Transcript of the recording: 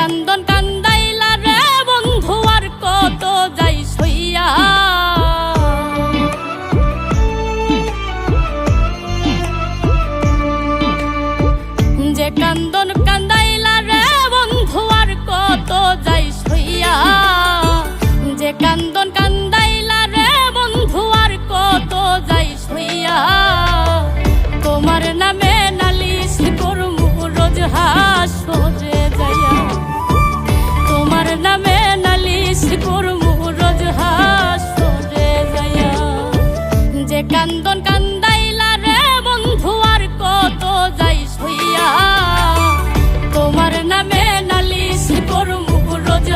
কান্দন কান্দাইলা রে বন্ধু আর কত যাই সইয়া যে কান্দন কান্দাইলা রে বন্ধু আর কত যাই সইয়া যে কান্দন কান্দাইলা রে বন্ধু আর কত যাই সইয়া তোমার নামে নালিশ করমু রোজ হাসরে যাইয়া তোমার নামে নালিশ করমু রোজ হাসরে যাইয়া যে কান্দন কান্দাইলা রে বন্ধু আর কত যাই সইয়া তোমার নামে নালিশ করমু রোজ